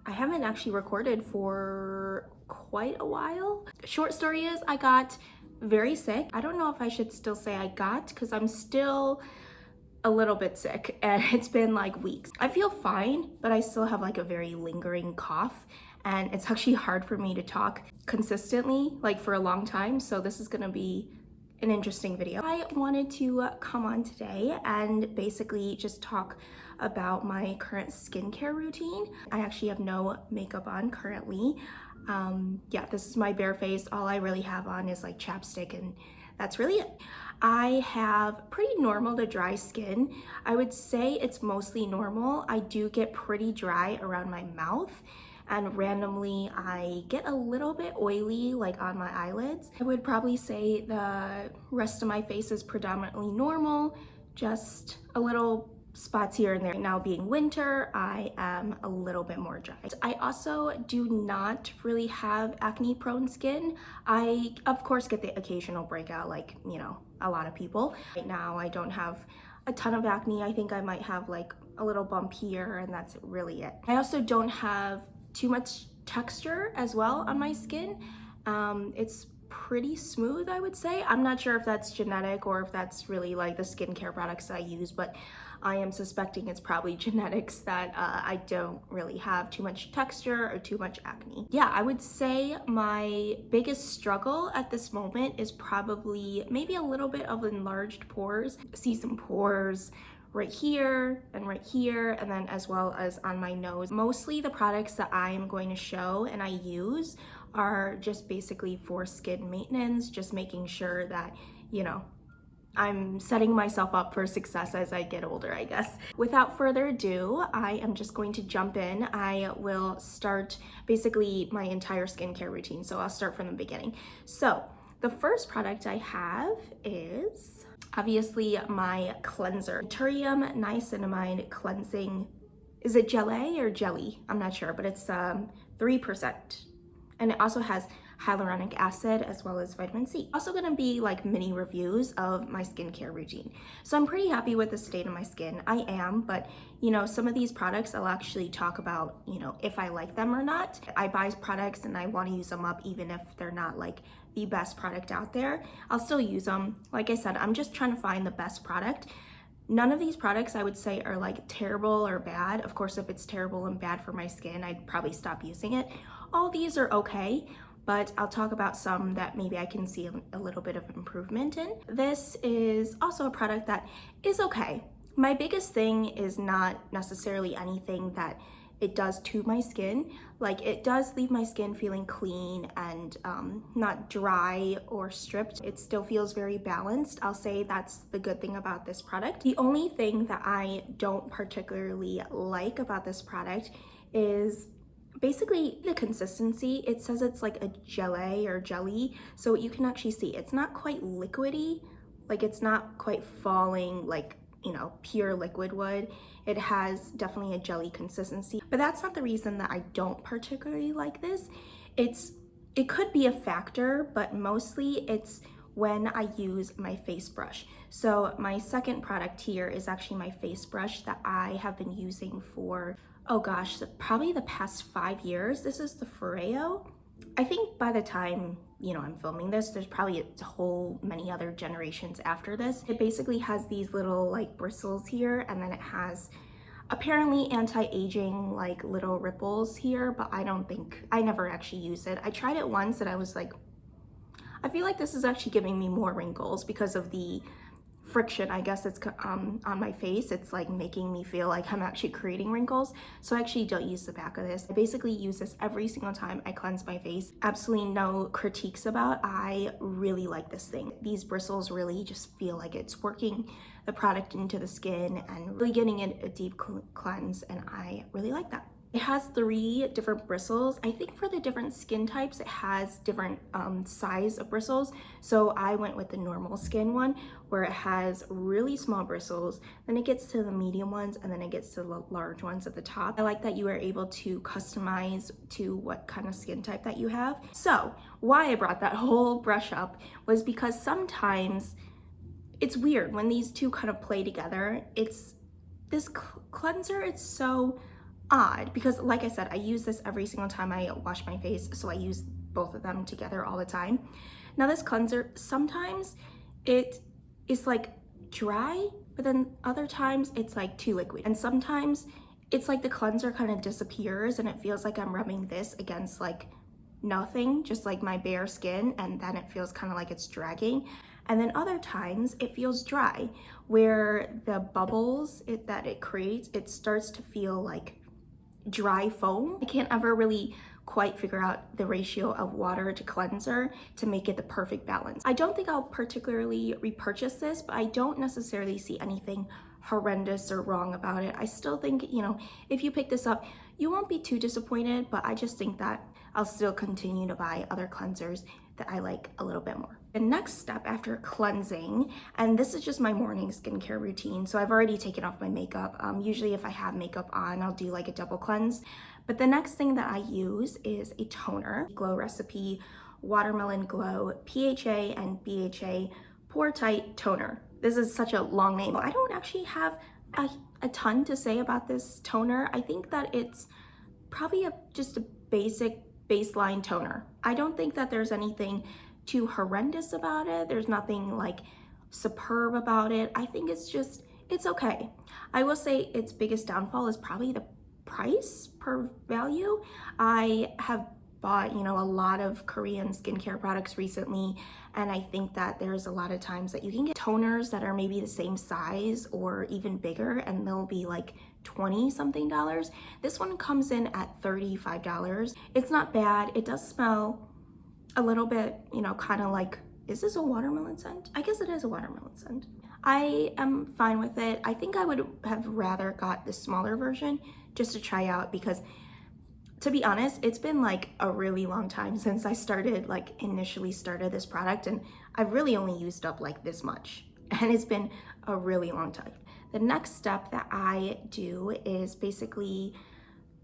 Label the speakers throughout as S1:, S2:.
S1: I haven't actually recorded for quite a while. Short story is I got very sick. I don't know if I should still say I got, because I'm still a little bit sick and it's been like weeks. I feel fine, but I still have like a very lingering cough, and it's actually hard for me to talk consistently like for a long time. So this is gonna be an interesting video. I wanted to come on today and basically just talk about my current skincare routine. I actually have no makeup on currently. Yeah, this is my bare face. All I really have on is like chapstick, and that's really it. I have pretty normal to dry skin. I would say it's mostly normal. I do get pretty dry around my mouth, and randomly I get a little bit oily like on my eyelids. I would probably say the rest of my face is predominantly normal, just a little spots here and there. Now being winter, I am a little bit more dry. I also do not really have acne prone skin. I of course get the occasional breakout like, you know, a lot of people. Right now I don't have a ton of acne. I think I might have like a little bump here, and that's really it. I also don't have too much texture as well on my skin. It's pretty smooth, I would say. I'm not sure if that's genetic or if that's really like the skincare products I use, but I am suspecting it's probably genetics that I don't really have too much texture or too much acne. Yeah, I would say my biggest struggle at this moment is probably maybe a little bit of enlarged pores. I see some pores right here, and then as well as on my nose. Mostly the products that I am going to show and I use are just basically for skin maintenance, just making sure that, you know, I'm setting myself up for success as I get older, I guess. Without further ado, I am just going to jump in. I will start basically my entire skincare routine, so I'll start from the beginning. So the first product I have is obviously my cleanser. Naturium Niacinamide Cleansing, is it Gelée or Jelly? I'm not sure, but it's 3%. And it also has hyaluronic acid as well as vitamin C. Also gonna be like mini reviews of my skincare routine. So I'm pretty happy with the state of my skin. I am, but you know, some of these products I'll actually talk about, you know, if I like them or not. I buy products and I wanna use them up even if they're not like the best product out there. I'll still use them. Like I said, I'm just trying to find the best product. None of these products I would say are like terrible or bad. Of course, if it's terrible and bad for my skin, I'd probably stop using it. All these are okay, but I'll talk about some that maybe I can see a little bit of improvement in. This is also a product that is okay. My biggest thing is not necessarily anything that it does to my skin. Like, it does leave my skin feeling clean and not dry or stripped. It still feels very balanced. I'll say that's the good thing about this product. The only thing that I don't particularly like about this product is basically the consistency. It says it's like a gelée or jelly, so you can actually see it's not quite liquidy. Like, it's not quite falling like, you know, pure liquid would. It has definitely a jelly consistency, but that's not the reason that I don't particularly like this. It could be a factor, but mostly it's when I use my face brush. So my second product here is actually my face brush that I have been using for, oh gosh, probably the past 5 years. This is the Foreo. I think by the time, you know, I'm filming this, there's probably a whole many other generations after this. It basically has these little like bristles here, and then it has apparently anti-aging like little ripples here, but I never actually used it. I tried it once and I was like, I feel like this is actually giving me more wrinkles because of the friction, I guess it's on my face. It's like making me feel like I'm actually creating wrinkles. So I actually don't use the back of this. I basically use this every single time I cleanse my face. Absolutely no critiques about. I really like this thing. These bristles really just feel like it's working the product into the skin and really getting it a deep cleanse, and I really like that. It has 3 different bristles. I think for the different skin types, it has different size of bristles. So I went with the normal skin one, where it has really small bristles, then it gets to the medium ones, and then it gets to the large ones at the top. I like that you are able to customize to what kind of skin type that you have. So why I brought that whole brush up was because sometimes it's weird when these two kind of play together. It's this cleanser, it's so odd because, like I said, I use this every single time I wash my face, so I use both of them together all the time. Now this cleanser, sometimes it is like dry, but then other times it's like too liquid, and sometimes it's like the cleanser kind of disappears and it feels like I'm rubbing this against like nothing, just like my bare skin, and then it feels kind of like it's dragging. And then other times it feels dry, where the bubbles that it creates, it starts to feel like dry foam. I can't ever really quite figure out the ratio of water to cleanser to make it the perfect balance. I don't think I'll particularly repurchase this, but I don't necessarily see anything horrendous or wrong about it. I still think, you know, if you pick this up, you won't be too disappointed, but I just think that I'll still continue to buy other cleansers that I like a little bit more. The next step after cleansing, and this is just my morning skincare routine, so I've already taken off my makeup. Usually if I have makeup on, I'll do like a double cleanse. But the next thing that I use is a toner, Glow Recipe Watermelon Glow PHA and BHA Pore-Tight Toner. This is such a long name. I don't actually have a ton to say about this toner. I think that it's probably just a basic baseline toner. I don't think that there's anything too horrendous about it. There's nothing like superb about it. I think it's okay. I will say its biggest downfall is probably the price per value. I have bought, you know, a lot of Korean skincare products recently, and I think that there's a lot of times that you can get toners that are maybe the same size or even bigger, and they'll be like 20 something dollars. This one comes in at $35. It's not bad. It does smell a little bit, you know, kind of like, is this a watermelon scent? I guess it is a watermelon scent. I am fine with it. I think I would have rather got the smaller version just to try out, because to be honest, it's been like a really long time since I initially started this product, and I've really only used up like this much, and it's been a really long time. The next step that I do is basically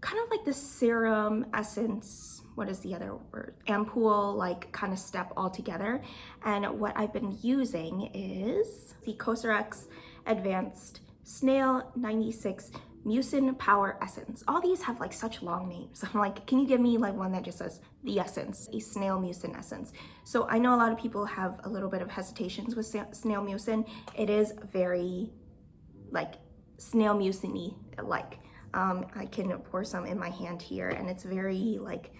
S1: kind of like the serum essence, what is the other word? Ampoule, like kind of step all together. And what I've been using is the COSRX Advanced Snail 96 Mucin Power Essence. All these have like such long names. I'm like, can you give me like one that just says the essence, a Snail Mucin essence? So I know a lot of people have a little bit of hesitations with Snail Mucin. It is very like Snail Mucin-y like. I can pour some in my hand here, and it's very like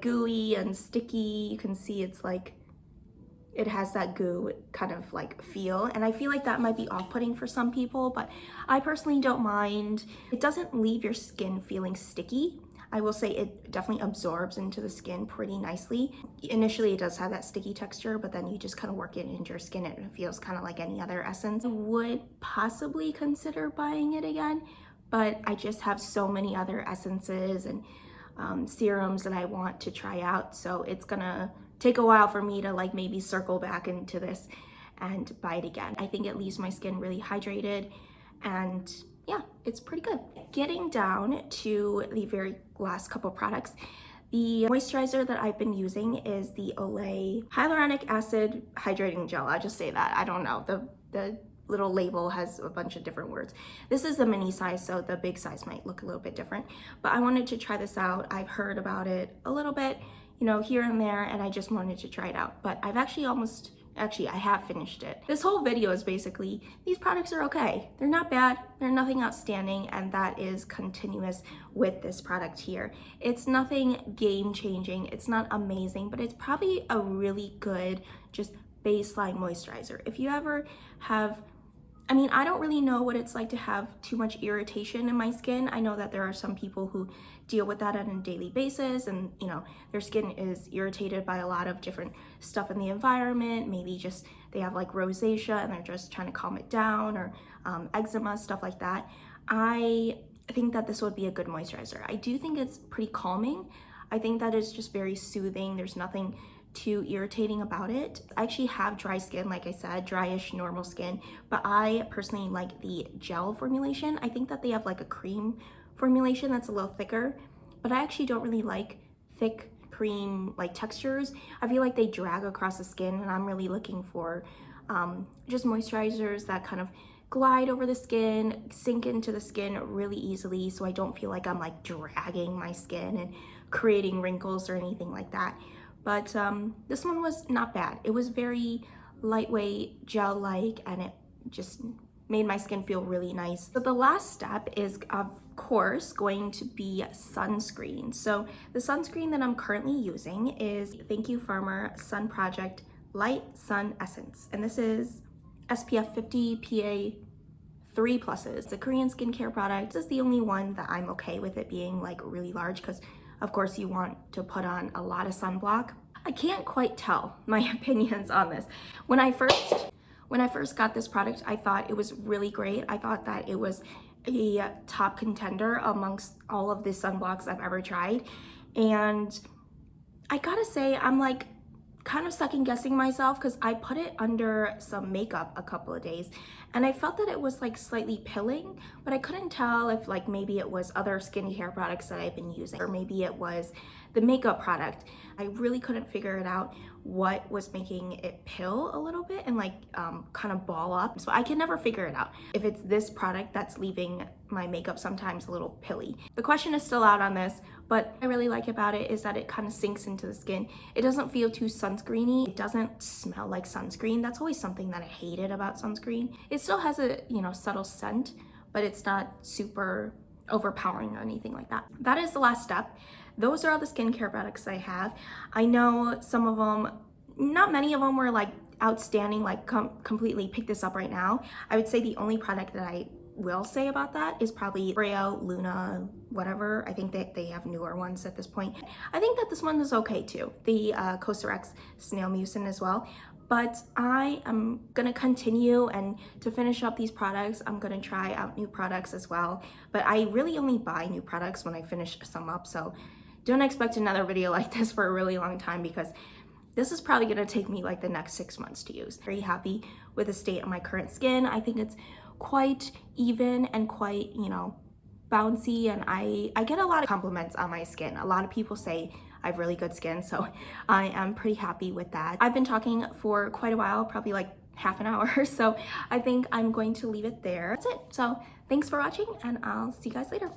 S1: gooey and sticky. You can see it's like, it has that goo kind of like feel, and I feel like that might be off-putting for some people, but I personally don't mind. It doesn't leave your skin feeling sticky. I will say it definitely absorbs into the skin pretty nicely. Initially it does have that sticky texture, but then you just kind of work it into your skin and it feels kind of like any other essence. I would possibly consider buying it again, but I just have so many other essences and serums that I want to try out, so it's gonna take a while for me to like maybe circle back into this and buy it again. I think it leaves my skin really hydrated, and yeah, it's pretty good. Getting down to the very last couple products, the moisturizer that I've been using is the Olay Hyaluronic Acid Hydrating Gel. I'll just say that. I don't know. The little label has a bunch of different words. This is the mini size, so the big size might look a little bit different, but I wanted to try this out. I've heard about it a little bit, you know, here and there, and I just wanted to try it out. But I've actually I have finished it. This whole video is basically, these products are okay. They're not bad, they're nothing outstanding, and that is continuous with this product here. It's nothing game-changing, it's not amazing, but it's probably a really good just baseline moisturizer. If you ever have, I mean, I don't really know what it's like to have too much irritation in my skin. I know that there are some people who deal with that on a daily basis, and you know, their skin is irritated by a lot of different stuff in the environment. Maybe just they have like rosacea and they're just trying to calm it down, or eczema, stuff like that. I think that this would be a good moisturizer. I do think it's pretty calming. I think that it's just very soothing. There's nothing too irritating about it. I actually have dry skin, like I said, dryish normal skin, but I personally like the gel formulation. I think that they have like a cream formulation that's a little thicker, but I actually don't really like thick cream like textures. I feel like they drag across the skin, and I'm really looking for just moisturizers that kind of glide over the skin, sink into the skin really easily, so I don't feel like I'm like dragging my skin and creating wrinkles or anything like that. But this one was not bad. It was very lightweight, gel-like, and it just made my skin feel really nice. So the last step is, of course, going to be sunscreen. So the sunscreen that I'm currently using is Thank You Farmer Sun Project Light Sun Essence. And this is SPF 50 PA 3 pluses. The Korean skincare product. This is the only one that I'm okay with it being like really large, because of course you want to put on a lot of sunblock. I can't quite tell my opinions on this. When I first got this product, I thought it was really great. I thought that it was a top contender amongst all of the sunblocks I've ever tried. And I gotta say, I'm like kind of second guessing myself, because I put it under some makeup a couple of days and I felt that it was like slightly pilling, but I couldn't tell if like maybe it was other skincare products that I've been using, or maybe it was the makeup product. I really couldn't figure it out what was making it pill a little bit and like kind of ball up. So I can never figure it out if it's this product that's leaving my makeup sometimes a little pilly. The question is still out on this, but what I really like about it is that it kind of sinks into the skin. It doesn't feel too sunscreeny. It doesn't smell like sunscreen. That's always something that I hated about sunscreen. It still has a, you know, subtle scent, but it's not super overpowering or anything like that. That is the last step. Those are all the skincare products I have. I know some of them, not many of them were like outstanding, like completely pick this up right now. I would say the only product that I will say about that is probably Foreo Luna, whatever. I think that they have newer ones at this point. I think that this one is okay too. The COSRX Snail Mucin as well. But I am gonna continue, and to finish up these products, I'm gonna try out new products as well. But I really only buy new products when I finish some up, so don't expect another video like this for a really long time, because this is probably gonna take me like the next 6 months to use. Very happy with the state of my current skin. I think it's quite even and quite, you know, bouncy, and I get a lot of compliments on my skin. A lot of people say I have really good skin, so I am pretty happy with that. I've been talking for quite a while, probably like half an hour, so I think I'm going to leave it there. That's it. So thanks for watching, and I'll see you guys later.